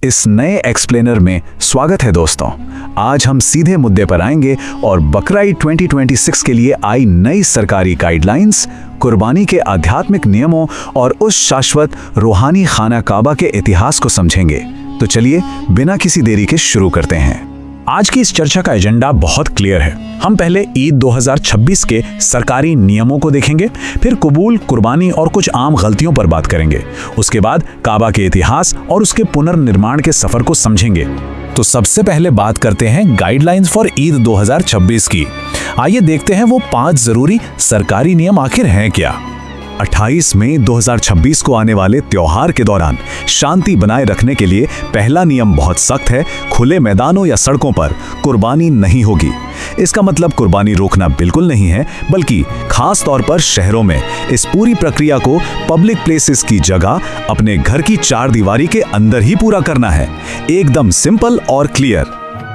इस नए एक्सप्लेनर में स्वागत है दोस्तों। आज हम सीधे मुद्दे पर आएंगे और बकरा ईद 2026 के लिए आई नई सरकारी गाइडलाइंस, कुर्बानी के आध्यात्मिक नियमों और उस शाश्वत रूहानी खाना काबा के इतिहास को समझेंगे। तो चलिए बिना किसी देरी के शुरू करते हैं। आज की इस चर्चा का एजेंडा बहुत क्लियर है। हम पहले ईद 2026 के सरकारी नियमों को देखेंगे, फिर कबूल, कुर्बानी और कुछ आम गलतियों पर बात करेंगे। उसके बाद काबा के इतिहास और उसके पुनर्निर्माण के सफर को समझेंगे। तो सबसे पहले बात करते हैं गाइडलाइंस फॉर ईद 2026 की। आइए देखते हैं वो 5 जरूरी सरकारी नियम आखिर हैं क्या। 28 मई 2026 को आने वाले त्योहार के दौरान शांति बनाए रखने के लिए पहला नियम बहुत सख्त है। खुले मैदानों या सड़कों पर कुर्बानी नहीं होगी। इसका मतलब कुर्बानी रोकना बिल्कुल नहीं है, बल्कि खास तौर पर शहरों में इस पूरी प्रक्रिया को पब्लिक प्लेसेस की जगह अपने घर की 4 दीवारी के अंदर ही पूरा करना है। एकदम सिंपल और क्लियर।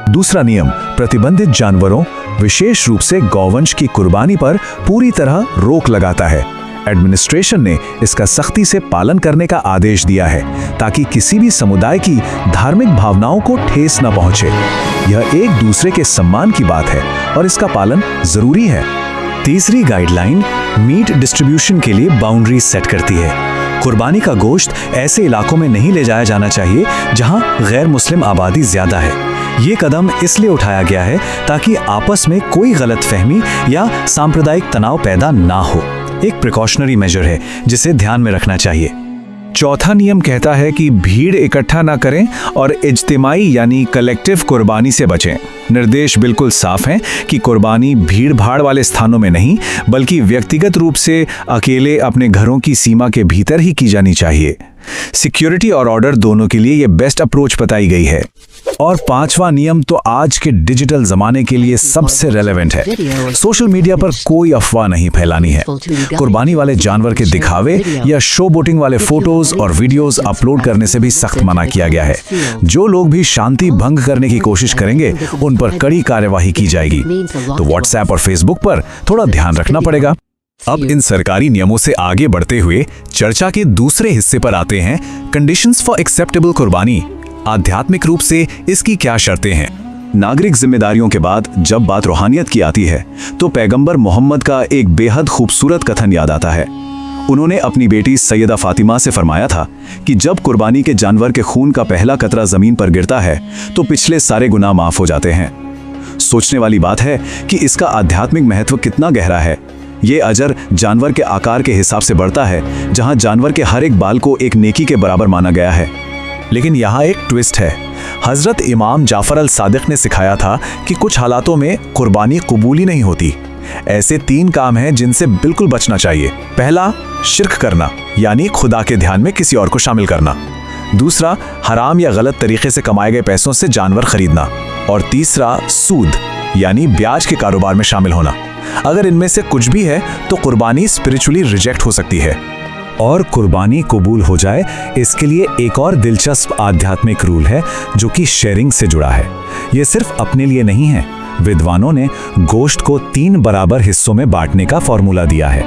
दूसरा नियम प्रतिबंधित जानवरों, विशेष रूप से गौवंश की कुर्बानी पर पूरी तरह रोक लगाता है। एडमिनिस्ट्रेशन ने इसका सख्ती से पालन करने का आदेश दिया है ताकि किसी भी समुदाय की धार्मिक भावनाओं को ठेस न पहुंचे। यह एक दूसरे के सम्मान की बात है और इसका पालन जरूरी है। तीसरी गाइडलाइन मीट डिस्ट्रीब्यूशन के लिए बाउंड्री सेट करती है। कुर्बानी का गोश्त ऐसे इलाकों में नहीं ले जाया जाना चाहिए जहां गैर मुस्लिम आबादी ज्यादा है। ये कदम इसलिए उठाया गया है ताकि आपस में कोई गलतफहमी या सांप्रदायिक तनाव पैदा ना हो। एक प्रिकॉशनरी मेजर है जिसे ध्यान में रखना चाहिए। चौथा नियम कहता है कि भीड़ इकट्ठा ना करें और इज्तिमाई यानी कलेक्टिव कुर्बानी से बचें। निर्देश बिल्कुल साफ हैं कि कुर्बानी भीड़ भाड़ वाले स्थानों में नहीं, बल्कि व्यक्तिगत रूप से अकेले अपने घरों की सीमा के भीतर ही की जानी चाहिए। सिक्योरिटी और ऑर्डर दोनों के लिए ये बेस्ट अप्रोच बताई गई है। और 5वां नियम तो आज के डिजिटल जमाने के लिए सबसे रेलेवेंट है। सोशल मीडिया पर कोई अफवाह नहीं फैलानी है। कुर्बानी वाले जानवर के दिखावे या शो बोटिंग वाले फोटोज और वीडियोस अपलोड करने से भी सख्त मना किया गया है। जो लोग भी शांति भंग करने की कोशिश करेंगे उन पर कड़ी कार्यवाही की जाएगी। तो व्हाट्सएप और फेसबुक पर थोड़ा ध्यान रखना पड़ेगा। अब इन सरकारी नियमों से आगे बढ़ते हुए चर्चा के दूसरे हिस्से पर आते हैं। कंडीशंस फॉर एक्सेप्टेबल कुर्बानी। आध्यात्मिक रूप से इसकी क्या शर्तें हैं। नागरिक जिम्मेदारियों के बाद जब बात रूहानियत की आती है तो पैगंबर मोहम्मद का एक बेहद खूबसूरत कथन याद आता है। उन्होंने अपनी बेटी सैयदा फातिमा से फरमाया था कि जब कुर्बानी के जानवर के खून का पहला कतरा जमीन पर गिरता है तो पिछले सारे गुनाह माफ हो जाते हैं। सोचने वाली बात है कि इसका आध्यात्मिक महत्व कितना गहरा है। ये अजर जानवर के आकार के हिसाब से बढ़ता है, जहां जानवर के हर एक बाल को एक नेकी के बराबर माना गया है। लेकिन यहाँ एक ट्विस्ट है। हजरत इमाम जाफर अल सादिक ने सिखाया था कि कुछ हालातों में कुर्बानी कबूल ही नहीं होती। ऐसे 3 काम हैं जिनसे बिल्कुल बचना चाहिए। पहला, शिर्क करना यानी खुदा के ध्यान में किसी और को शामिल करना। दूसरा, हराम या गलत तरीके से कमाए गए पैसों से जानवर खरीदना। और तीसरा, सूद यानी ब्याज के कारोबार में शामिल होना। अगर इनमें से कुछ भी है तो कुर्बानी स्पिरिचुअली रिजेक्ट हो सकती है। और कुर्बानी कबूल हो जाए इसके लिए एक और दिलचस्प आध्यात्मिक रूल है जो कि शेयरिंग से जुड़ा है। ये सिर्फ अपने लिए नहीं है। विद्वानों ने गोश्त को 3 बराबर हिस्सों में बांटने का फॉर्मूला दिया है।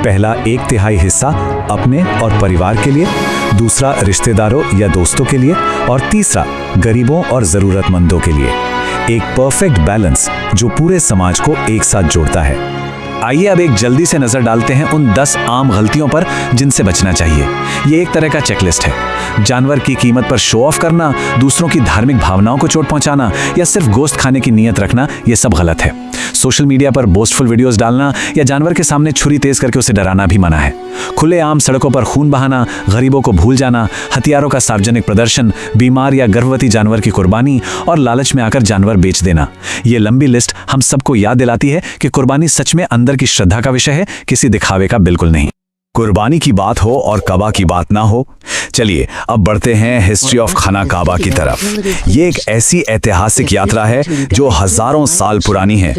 पहला 1/3 हिस्सा अपने और परिवार के लिए, दूसरा रिश्तेदारों या दोस्तों के लिए और तीसरा गरीबों और जरूरतमंदों के लिए। एक परफेक्ट बैलेंस जो पूरे समाज को एक साथ जोड़ता है। आइए अब एक जल्दी से नजर डालते हैं उन 10 आम गलतियों पर जिनसे बचना चाहिए। ये एक तरह का चेकलिस्ट है। जानवर की कीमत पर शो ऑफ करना, दूसरों की धार्मिक भावनाओं को चोट पहुंचाना या सिर्फ गोश्त खाने की नीयत रखना, ये सब गलत है। सोशल मीडिया पर बोस्टफुल वीडियोस डालना या जानवर के सामने छुरी तेज करके उसे डराना भी मना है। खुलेआम सड़कों पर खून बहाना, गरीबों को भूल जाना, हथियारों का सार्वजनिक प्रदर्शन, बीमार या गर्भवती जानवर की कुर्बानी और लालच में आकर जानवर बेच देना, ये लंबी लिस्ट हम सबको याद दिलाती है कि कुर्बानी सच में अंदर की श्रद्धा का विषय है, किसी दिखावे का बिल्कुल नहीं। कुर्बानी की बात हो और काबा की बात ना हो। चलिए अब बढ़ते हैं हिस्ट्री ऑफ खाना काबा की तरफ। ये एक ऐसी ऐतिहासिक यात्रा है जो हजारों साल पुरानी है।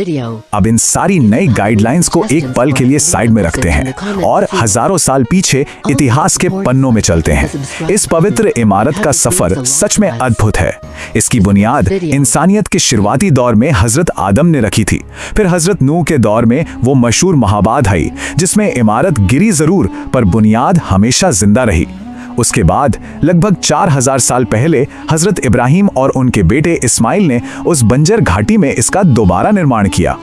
अब इन सारी नई गाइडलाइंस को एक पल के लिए साइड में रखते हैं और हजारों साल पीछे इतिहास के पन्नों में चलते हैं। इस पवित्र इमारत का सफर सच में अद्भुत है। इसकी बुनियाद इंसानियत के शुरुआती दौर में हजरत आदम ने रखी थी। फिर हजरत नूह के दौर में वो मशहूर महाबाद आई जिसमें इमारत गिरी जरूर पर बुनियाद हमेशा जिंदा रही। उसके बाद लगभग 4000 साल पहले हजरत इब्राहिम और उनके बेटे इस्माइल ने उस बंजर घाटी में इसका दोबारा निर्माण किया।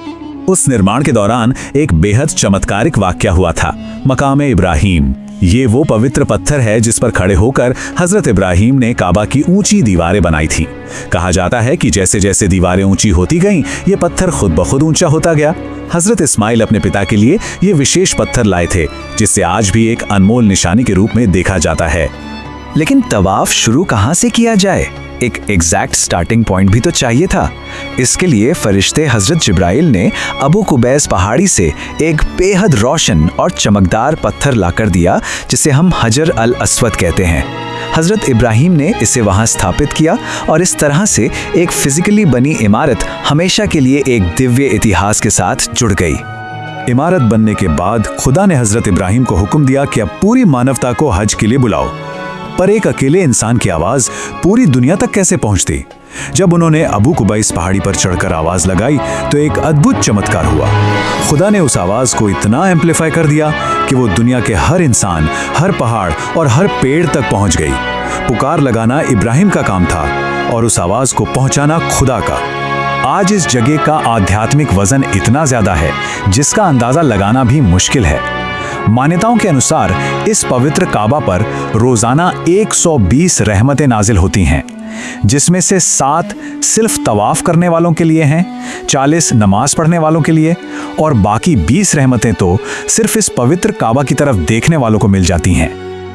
उस निर्माण के दौरान एक बेहद चमत्कारिक वाकया हुआ था। मकाम इब्राहिम, ये वो पवित्र पत्थर है जिस पर खड़े होकर हजरत इब्राहिम ने काबा की ऊंची दीवारें बनाई थी। कहा जाता है कि जैसे जैसे दीवारें ऊंची होती गईं, ये पत्थर खुद ब खुद ऊंचा होता गया। हजरत इस्माइल अपने पिता के लिए ये विशेष पत्थर लाए थे, जिससे आज भी एक अनमोल निशानी के रूप में देखा जाता है। लेकिन तवाफ शुरू कहाँ से किया जाए? एक एग्जैक्ट स्टार्टिंग पॉइंट भी तो चाहिए था। इसके लिए फरिश्ते हजरत जिब्राइल ने अबू कुबैस पहाड़ी से एक बेहद रोशन और चमकदार पत्थर लाकर दिया, जिसे हम हजर अल अस्वद कहते हैं। हजरत इब्राहिम ने इसे वहां स्थापित किया और इस तरह से एक फिजिकली बनी इमारत हमेशा के लिए एक दिव्य इतिहास के साथ जुड़ गई। इमारत बनने के बाद खुदा ने हजरत इब्राहिम को हुक्म दिया कि अब पूरी मानवता को हज के लिए बुलाओ। पर एक अकेले इंसान की आवाज पूरी दुनिया तक कैसे पहुंचती? जब उन्होंने अबू कुबैस पहाड़ी पर चढ़कर आवाज लगाई तो एक अद्भुत चमत्कार हुआ। खुदा ने उस आवाज को इतना एम्पलीफाई कर दिया कि वो दुनिया के हर इंसान, हर पहाड़ और हर पेड़ तक पहुंच गई। पुकार लगाना इब्राहिम का काम था और उस आवाज को पहुंचाना खुदा का। आज इस जगह का आध्यात्मिक वजन इतना ज्यादा है जिसका अंदाजा लगाना भी मुश्किल है। मान्यताओं के अनुसार इस पवित्र काबा पर रोजाना 120 रहमतें नाजिल होती हैं, जिसमें से 7 सिर्फ तवाफ करने वालों के लिए हैं, 40 नमाज पढ़ने वालों के लिए और बाकी 20 रहमतें तो सिर्फ इस पवित्र काबा की तरफ देखने वालों को मिल जाती हैं।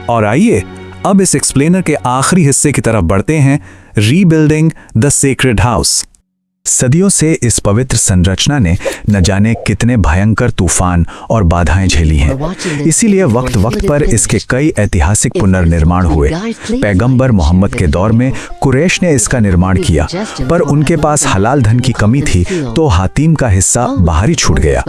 और आइए अब इस एक्सप्लेनर के आखिरी हिस्से की तरफ बढ़ते हैं, रीबिल्डिंग द सेक्रेड हाउस। सदियों से इस पवित्र संरचना ने न जाने कितने भयंकर तूफान और बाधाएं झेली हैं। इसीलिए वक्त वक्त पर इसके कई ऐतिहासिक पुनर्निर्माण हुए। पैगंबर मोहम्मद के दौर में कुरैश ने इसका निर्माण किया, पर उनके पास हलाल धन की कमी थी तो हातिम का हिस्सा बाहर ही छूट गया।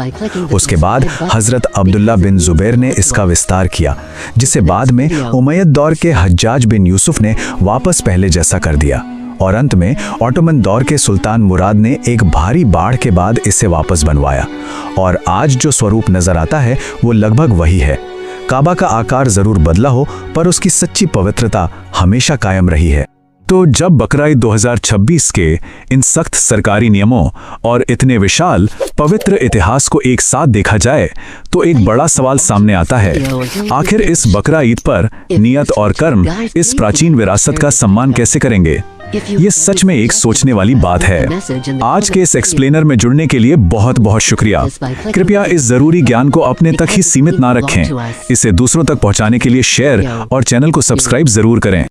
उसके बाद हजरत अब्दुल्ला बिन जुबैर ने इसका विस्तार किया, जिसे बाद में उमैयद दौर के हज्जाज बिन यूसुफ ने वापस पहले जैसा कर दिया। और अंत में ऑटोमन दौर के सुल्तान मुराद ने एक भारी बाढ़ के बाद इसे वापस बनवाया और आज जो स्वरूप नजर आता है वो लगभग वही है। काबा का आकार जरूर बदला हो, पर उसकी सच्ची पवित्रता हमेशा कायम रही है। तो जब बकरा-ईद 2026 के इन सख्त सरकारी नियमों और इतने विशाल पवित्र इतिहास को एक साथ देखा जाए तो एक बड़ा सवाल सामने आता है, आखिर इस बकरा-ईद पर नियत और कर्म इस प्राचीन विरासत का सम्मान कैसे करेंगे? ये सच में एक सोचने वाली बात है। आज के इस एक्सप्लेनर में जुड़ने के लिए बहुत बहुत शुक्रिया। कृपया इस जरूरी ज्ञान को अपने तक ही सीमित ना रखें, इसे दूसरों तक पहुंचाने के लिए शेयर और चैनल को सब्सक्राइब जरूर करें।